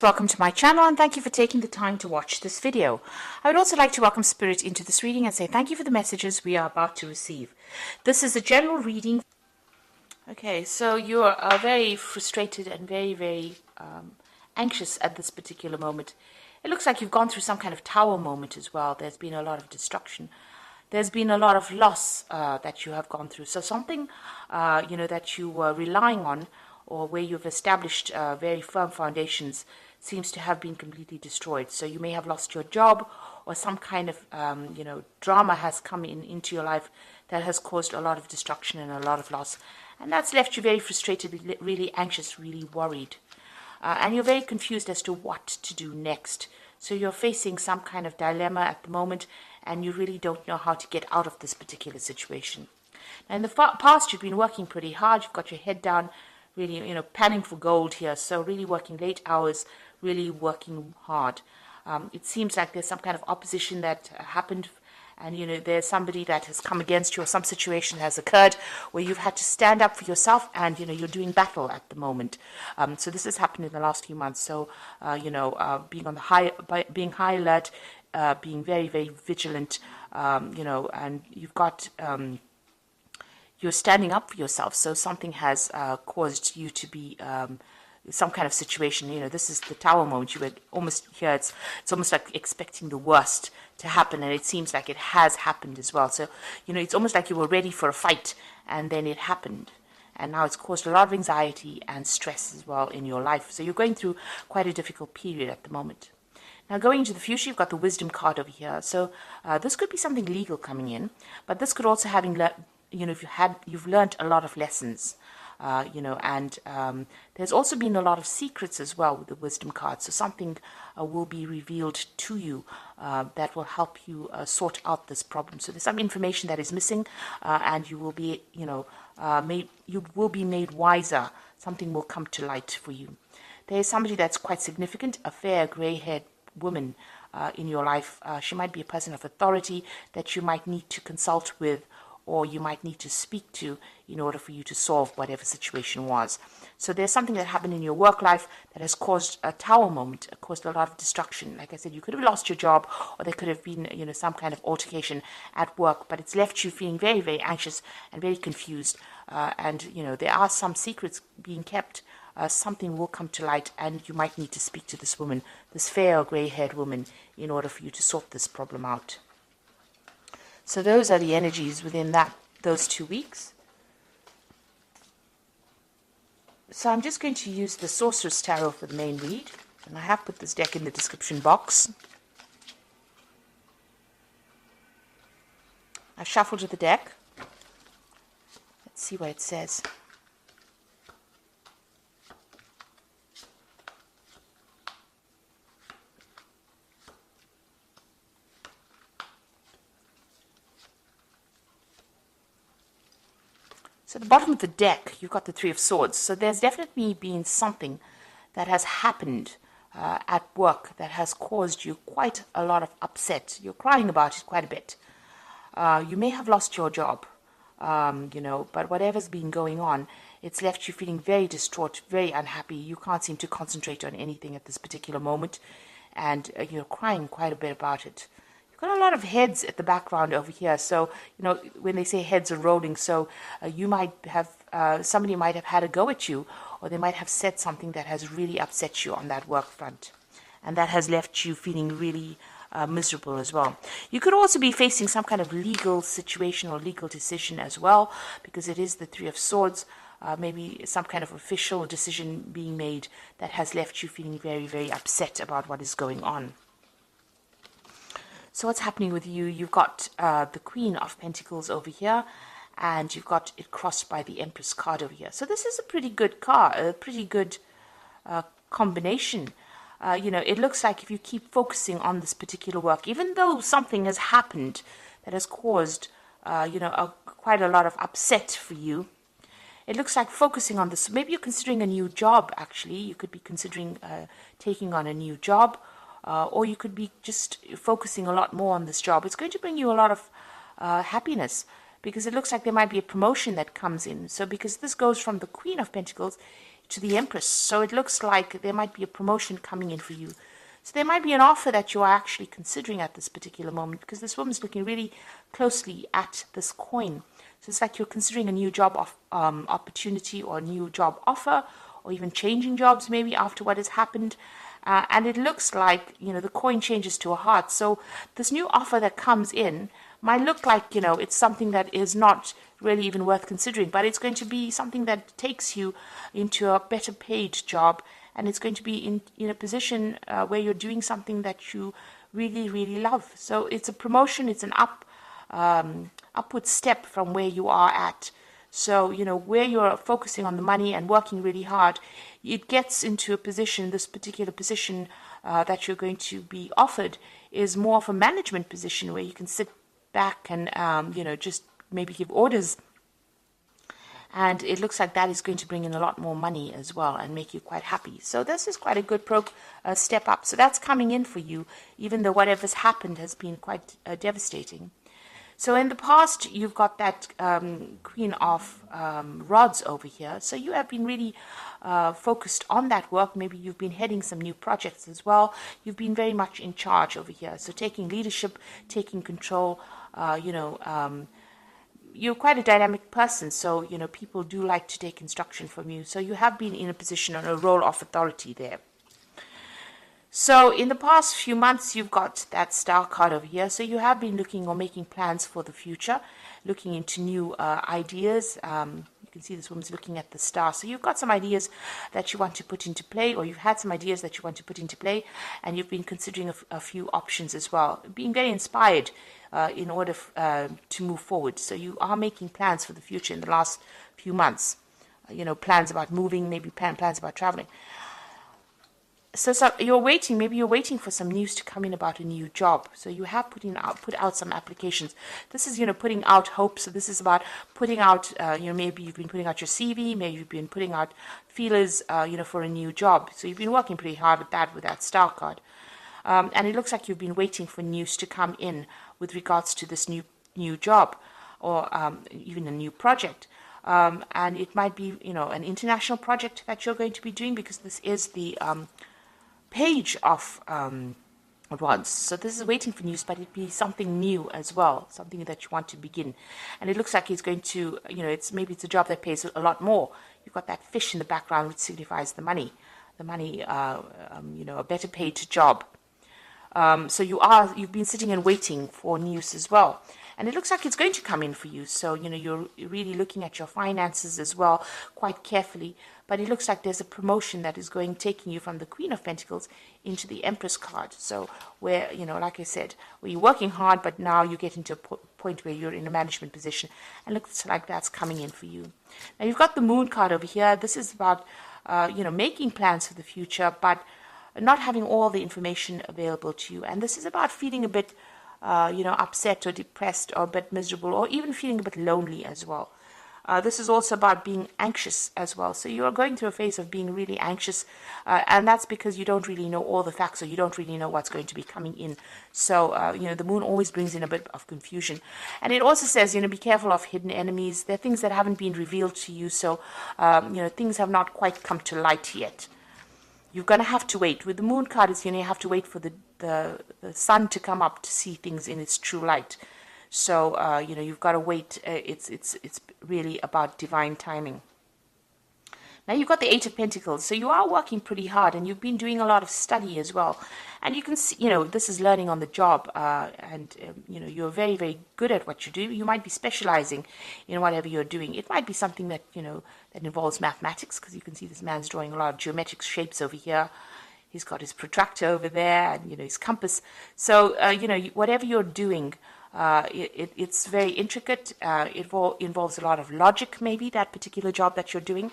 Welcome to my channel and thank you for taking the time to watch this video. I would also like to welcome Spirit into this reading and say thank you for the messages we are about to receive. This is a general reading. Okay, so you are very frustrated and very anxious at this particular moment. It looks like you've gone through some kind of tower moment as well. There's been a lot of destruction. There's been a lot of loss that you have gone through. So something, that you were relying on or where you've established very firm foundations seems to have been completely destroyed. So you may have lost your job or some kind of, drama has come into your life that has caused a lot of destruction and a lot of loss. And that's left you very frustrated, really anxious, really worried. And you're very confused as to what to do next. So you're facing some kind of dilemma at the moment and you really don't know how to get out of this particular situation. Now in the past, you've been working pretty hard. You've got your head down, really, panning for gold here. So really working late hours, really working hard. It seems like there's some kind of opposition that happened and, there's somebody that has come against you or some situation has occurred where you've had to stand up for yourself and, you're doing battle at the moment. So this has happened in the last few months. So, being on the being high alert, being very vigilant, and you've got, you're standing up for yourself. So something has caused you to be some kind of situation. This is the tower moment. You were almost here. It's almost like expecting the worst to happen, and it seems like it has happened as well. So, it's almost like you were ready for a fight, and then it happened. And now it's caused a lot of anxiety and stress as well in your life. So you're going through quite a difficult period at the moment. Now, going into the future, you've got the wisdom card over here. So this could be something legal coming in, but this could also if you've learned a lot of lessons, and there's also been a lot of secrets as well with the wisdom card. So something will be revealed to you that will help you sort out this problem. So there's some information that is missing, and you will be, you will be made wiser. Something will come to light for you. There is somebody that's quite significant, a fair gray-haired woman in your life. She might be a person of authority that you might need to consult with, or you might need to speak to in order for you to solve whatever situation was. So there's something that happened in your work life that has caused a tower moment, caused a lot of destruction. Like I said, you could have lost your job, or there could have been, some kind of altercation at work, but it's left you feeling very anxious and very confused. And there are some secrets being kept. Something will come to light, and you might need to speak to this woman, this fair or gray-haired woman, in order for you to sort this problem out. So those are the energies within those 2 weeks. So I'm just going to use the Sorceress Tarot for the main read. And I have put this deck in the description box. I've shuffled the deck. Let's see what it says. So at the bottom of the deck, you've got the Three of Swords. So there's definitely been something that has happened at work that has caused you quite a lot of upset. You're crying about it quite a bit. You may have lost your job, but whatever's been going on, it's left you feeling very distraught, very unhappy. You can't seem to concentrate on anything at this particular moment, and you're crying quite a bit about it. Got a lot of heads at the background over here. So, when they say heads are rolling, so you might have, somebody might have had a go at you, or they might have said something that has really upset you on that work front. And that has left you feeling really miserable as well. You could also be facing some kind of legal situation or legal decision as well, because it is the Three of Swords. Maybe some kind of official decision being made that has left you feeling very upset about what is going on. So what's happening with you? You've got the Queen of Pentacles over here, and you've got it crossed by the Empress card over here. So this is a pretty good card, a pretty good combination. It looks like if you keep focusing on this particular work, even though something has happened that has caused, quite a lot of upset for you, it looks like focusing on this. Maybe you're considering a new job, actually. You could be considering taking on a new job. Or you could be just focusing a lot more on this job. It's going to bring you a lot of happiness, because it looks like there might be a promotion that comes in. So because this goes from the Queen of Pentacles to the Empress. So it looks like there might be a promotion coming in for you. So there might be an offer that you are actually considering at this particular moment, because this woman's looking really closely at this coin. So it's like you're considering a new job opportunity or a new job offer, or even changing jobs maybe after what has happened. And it looks like, the coin changes to a heart. So this new offer that comes in might look like, it's something that is not really even worth considering, but it's going to be something that takes you into a better paid job, and it's going to be in a position where you're doing something that you really, really love. So it's a promotion, it's an upward step from where you are at. So, where you're focusing on the money and working really hard, it gets into a position, this particular position that you're going to be offered is more of a management position where you can sit back and, just maybe give orders. And it looks like that is going to bring in a lot more money as well and make you quite happy. So this is quite a good step up. So that's coming in for you, even though whatever's happened has been quite devastating. So in the past, you've got that Queen of Rods over here. So you have been really focused on that work. Maybe you've been heading some new projects as well. You've been very much in charge over here. So taking leadership, taking control, you're quite a dynamic person, so people do like to take instruction from you. So you have been in a position on a role of authority there. So in the past few months, you've got that Star card over here. So you have been looking or making plans for the future, looking into new ideas. You can see this woman's looking at the Star. So you've got some ideas that you want to put into play, or you've had some ideas that you want to put into play, and you've been considering a few options as well, being very inspired in order to move forward. So you are making plans for the future in the last few months. Plans about moving, maybe plans about traveling. So you're waiting, maybe you're waiting for some news to come in about a new job. So you have put out some applications. This is, putting out hope. So this is about putting out, maybe you've been putting out your CV, maybe you've been putting out feelers, for a new job. So you've been working pretty hard with that Star card. And it looks like you've been waiting for news to come in with regards to this new job, or even a new project. And it might be, an international project that you're going to be doing, because this is the Page of Rods. So this is waiting for news, but it'd be something new as well, something that you want to begin. And it looks like he's going to, maybe it's a job that pays a lot more. You've got that fish in the background, which signifies the money, a better paid job. So you've been sitting and waiting for news as well. And it looks like it's going to come in for you. So, you're really looking at your finances as well quite carefully. But it looks like there's a promotion that is taking you from the Queen of Pentacles into the Empress card. So where, like I said, where you're working hard, but now you get into a point where you're in a management position. And looks like that's coming in for you. Now you've got the Moon card over here. This is about, making plans for the future, but not having all the information available to you. And this is about feeling a bit, upset or depressed or a bit miserable, or even feeling a bit lonely as well. This is also about being anxious as well. So you are going through a phase of being really anxious, and that's because you don't really know all the facts, or you don't really know what's going to be coming in. So, the Moon always brings in a bit of confusion. And it also says, be careful of hidden enemies. There are things that haven't been revealed to you, so, things have not quite come to light yet. You're going to have to wait. With the Moon card, it's, you have to wait for the sun to come up to see things in its true light. So, you've got to wait. It's really about divine timing. Now you've got the Eight of Pentacles. So you are working pretty hard, and you've been doing a lot of study as well. And you can see, this is learning on the job. You're very, very good at what you do. You might be specializing in whatever you're doing. It might be something that, that involves mathematics, because you can see this man's drawing a lot of geometric shapes over here. He's got his protractor over there, and, his compass. So, whatever you're doing, it's very intricate. It involves a lot of logic, maybe, that particular job that you're doing.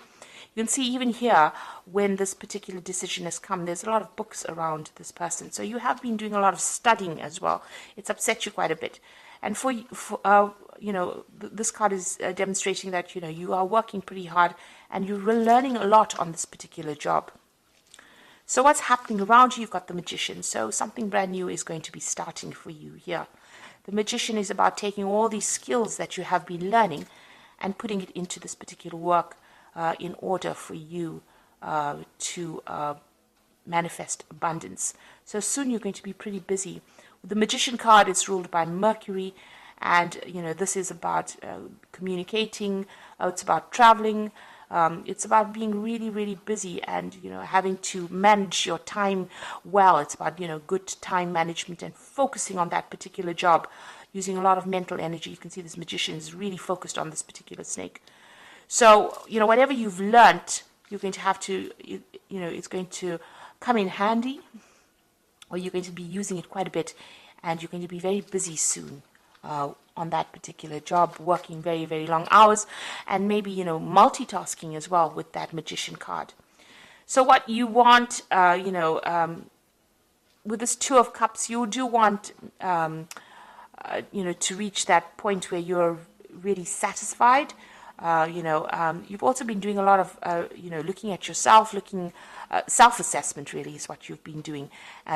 You can see even here, when this particular decision has come, there's a lot of books around this person. So you have been doing a lot of studying as well. It's upset you quite a bit. And this card is demonstrating that, you are working pretty hard, and you're learning a lot on this particular job. So what's happening around you? You've got the Magician. So something brand new is going to be starting for you here. The Magician is about taking all these skills that you have been learning and putting it into this particular work in order for you to manifest abundance. So soon you're going to be pretty busy. The Magician card is ruled by Mercury, and this is about communicating. It's about traveling. It's about being really, really busy and having to manage your time well. It's about good time management and focusing on that particular job, using a lot of mental energy. You can see this Magician is really focused on this particular snake. So whatever you've learnt, you're going to have to it's going to come in handy, or you're going to be using it quite a bit, and you're going to be very busy soon on that particular job, working very, very long hours, and maybe multitasking as well with that Magician card. So what you want, with this Two of Cups, you do want to reach that point where you're really satisfied. You've also been doing a lot of looking at yourself, self-assessment really is what you've been doing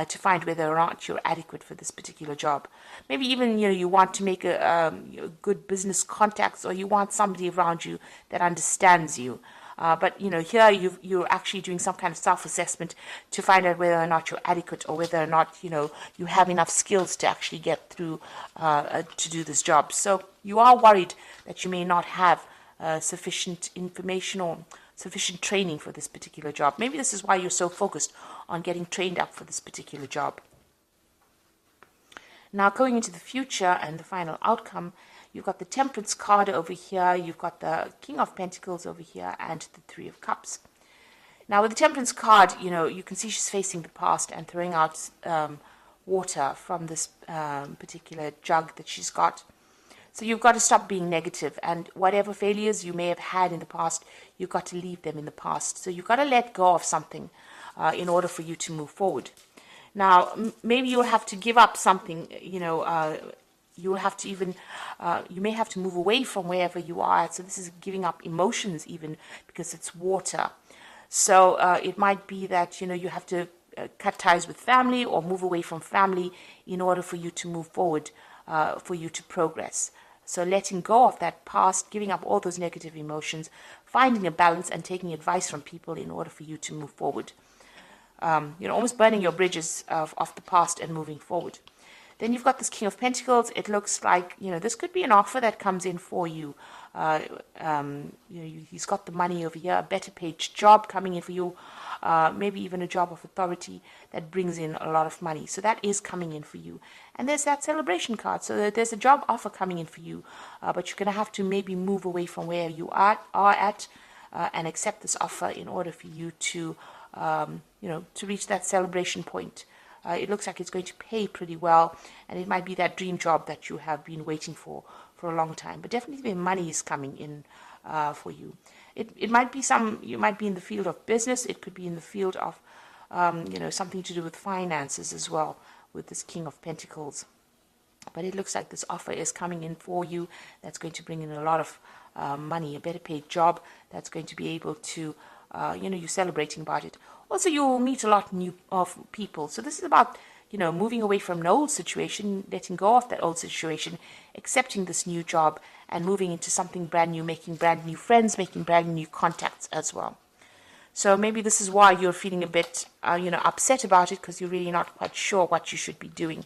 to find whether or not you're adequate for this particular job. Maybe even you want to make a good business contacts, or you want somebody around you that understands you. But here you're actually doing some kind of self-assessment to find out whether or not you're adequate, or whether or not you have enough skills to actually get through to do this job. So you are worried that you may not have sufficient information or sufficient training for this particular job. Maybe this is why you're so focused on getting trained up for this particular job. Now, going into the future and the final outcome, you've got the Temperance card over here, you've got the King of Pentacles over here, and the Three of Cups. Now, with the Temperance card, you can see she's facing the past and throwing out water from this particular jug that she's got. So you've got to stop being negative, and whatever failures you may have had in the past, you've got to leave them in the past. So you've got to let go of something in order for you to move forward. Now, maybe you'll have to give up something, you'll have to even, you may have to move away from wherever you are. So this is giving up emotions even, because it's water. So it might be that, you have to cut ties with family or move away from family in order for you to move forward, for you to progress. So letting go of that past, giving up all those negative emotions, finding a balance and taking advice from people in order for you to move forward. Almost burning your bridges of the past and moving forward. Then you've got this King of Pentacles. It looks like, this could be an offer that comes in for you. He's got the money over here, a better paid job coming in for you, maybe even a job of authority that brings in a lot of money. So that is coming in for you. And there's that Celebration card. So there's a job offer coming in for you, but you're going to have to maybe move away from where you are at and accept this offer in order for you to, to reach that celebration point. It looks like it's going to pay pretty well, and it might be that dream job that you have been waiting for a long time. But definitely the money is coming in for you. It might be you might be in the field of business. It could be in the field of, something to do with finances as well, with this King of Pentacles. But it looks like this offer is coming in for you that's going to bring in a lot of money, a better paid job that's going to be able to, you're celebrating about it. Also, you'll meet a lot of people. So this is about, moving away from an old situation, letting go of that old situation, accepting this new job, and moving into something brand new, making brand new friends, making brand new contacts as well. So maybe this is why you're feeling a bit, upset about it, because you're really not quite sure what you should be doing.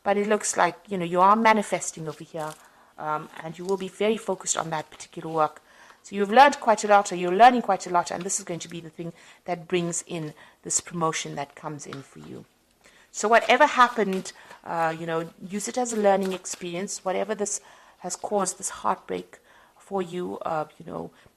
But it looks like, you are manifesting over here, and you will be very focused on that particular work. So you've learned quite a lot, or you're learning quite a lot, and this is going to be the thing that brings in this promotion that comes in for you. So whatever happened, use it as a learning experience. Whatever this has caused, this heartbreak for you,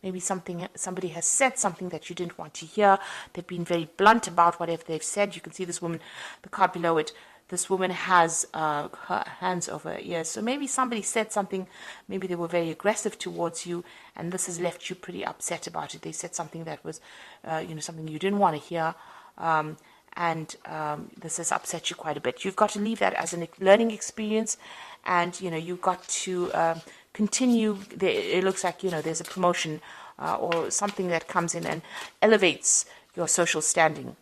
maybe somebody has said something that you didn't want to hear. They've been very blunt about whatever they've said. You can see this woman, the card below it. This woman has her hands over her ears. So maybe somebody said something, maybe they were very aggressive towards you, and this has left you pretty upset about it. They said something that was, something you didn't want to hear, and this has upset you quite a bit. You've got to leave that as a learning experience, and, you've got to continue. It looks like, there's a promotion or something that comes in and elevates your social standing.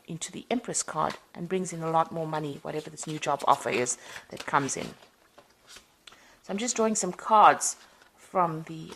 Into the Empress card and brings in a lot more money, whatever this new job offer is that comes in. So I'm just drawing some cards from the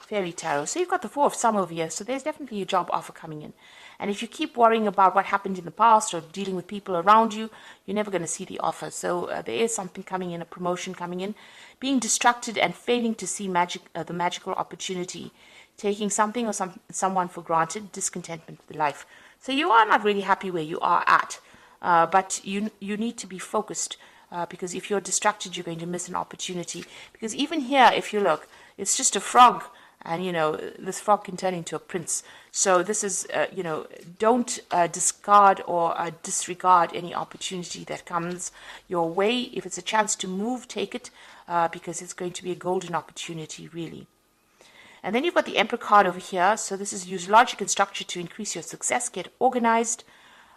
Fairy Tarot. So you've got the Four of Some over here. So there's definitely a job offer coming in. And if you keep worrying about what happened in the past or dealing with people around you, you're never going to see the offer. So there is something coming in, a promotion coming in. Being distracted and failing to see the magical opportunity. Taking something or someone for granted. Discontentment with life. So you are not really happy where you are at. But you need to be focused. Because if you're distracted, you're going to miss an opportunity. Because even here, if you look, it's just a frog. And, this frog can turn into a prince. So this is, don't discard or disregard any opportunity that comes your way. If it's a chance to move, take it, because it's going to be a golden opportunity, really. And then you've got the Emperor card over here. So this is use logic and structure to increase your success, get organized,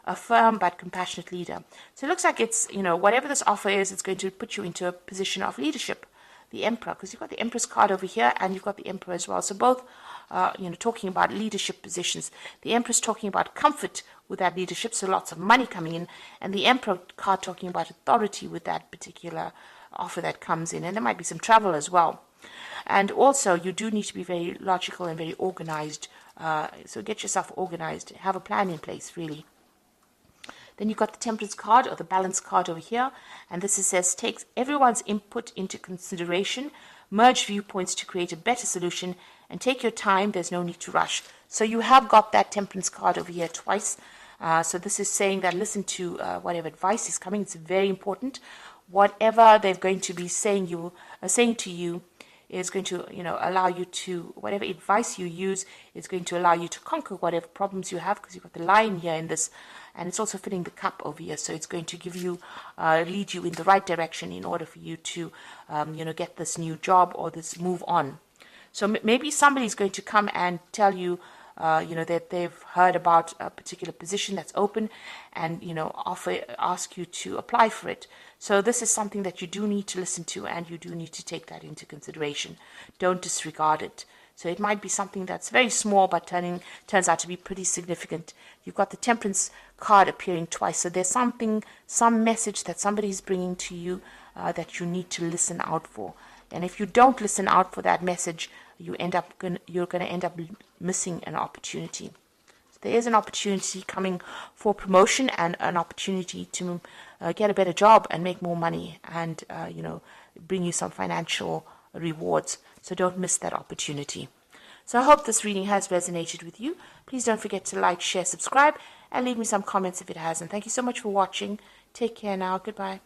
a firm but compassionate leader. So it looks like it's, whatever this offer is, it's going to put you into a position of leadership. The Emperor, because you've got the Empress card over here and you've got the Emperor as well. So both, talking about leadership positions. The Empress talking about comfort with that leadership, so lots of money coming in. And the Emperor card talking about authority with that particular offer that comes in. And there might be some travel as well. And also, you do need to be very logical and very organized. So get yourself organized. Have a plan in place, really. Then you've got the Temperance card or the Balance card over here. And this says, takes everyone's input into consideration, merge viewpoints to create a better solution, and take your time. There's no need to rush. So you have got that Temperance card over here twice. So this is saying that listen to whatever advice is coming. It's very important. Whatever they're going to be saying to you is going to, allow you to, whatever advice you use is going to allow you to conquer whatever problems you have, because you've got the Lion here in this. And it's also filling the cup over here. So it's going to give you, lead you in the right direction in order for you to, get this new job or this move on. So maybe somebody's going to come and tell you, that they've heard about a particular position that's open and, ask you to apply for it. So this is something that you do need to listen to and you do need to take that into consideration. Don't disregard it. So it might be something that's very small, but turns out to be pretty significant. You've got the Temperance card appearing twice. So there's some message that somebody's bringing to you that you need to listen out for. And if you don't listen out for that message, you're going to end up missing an opportunity. So there is an opportunity coming for promotion and an opportunity to get a better job and make more money and, bring you some financial rewards. So don't miss that opportunity. So I hope this reading has resonated with you. Please don't forget to like, share, subscribe, and leave me some comments if it has. And thank you so much for watching. Take care now. Goodbye.